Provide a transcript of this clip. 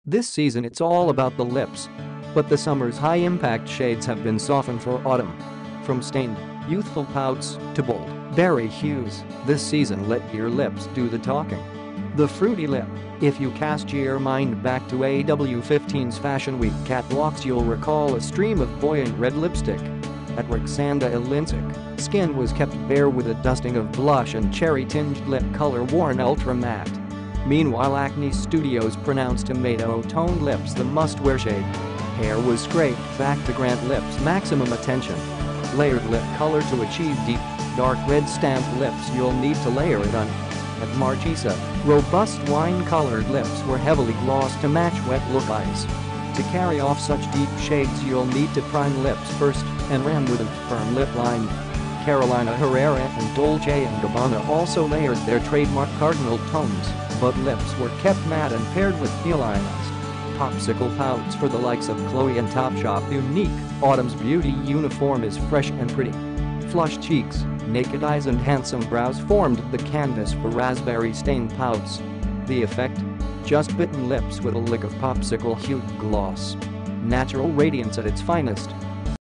This season it's all about the lips. But the summer's high-impact shades have been softened for autumn. From stained, youthful pouts to bold, berry hues, this season let your lips do the talking. The fruity lip. If you cast your mind back to AW15's Fashion Week catwalks, you'll recall a stream of buoyant red lipstick. At Roxanda Ilinsic, skin was kept bare with a dusting of blush and cherry-tinged lip color worn ultra matte. Meanwhile, Acne Studios pronounced tomato-toned lips the must-wear shade. Hair was scraped back to grant lips maximum attention. Layered lip color to achieve deep, dark red stamped lips, you'll need to layer it on. At Marchesa, robust wine-colored lips were heavily glossed to match wet look eyes. To carry off such deep shades, you'll need to prime lips first and ram with a firm lip line. Carolina Herrera and Dolce & Gabbana also layered their trademark cardinal tones, but lips were kept matte and paired with felines. Popsicle pouts for the likes of Chloe and Topshop. Unique, Autumn's beauty uniform is fresh and pretty. Flush cheeks, naked eyes and handsome brows formed the canvas for raspberry-stained pouts. The effect? Just bitten lips with a lick of popsicle-hued gloss. Natural radiance at its finest.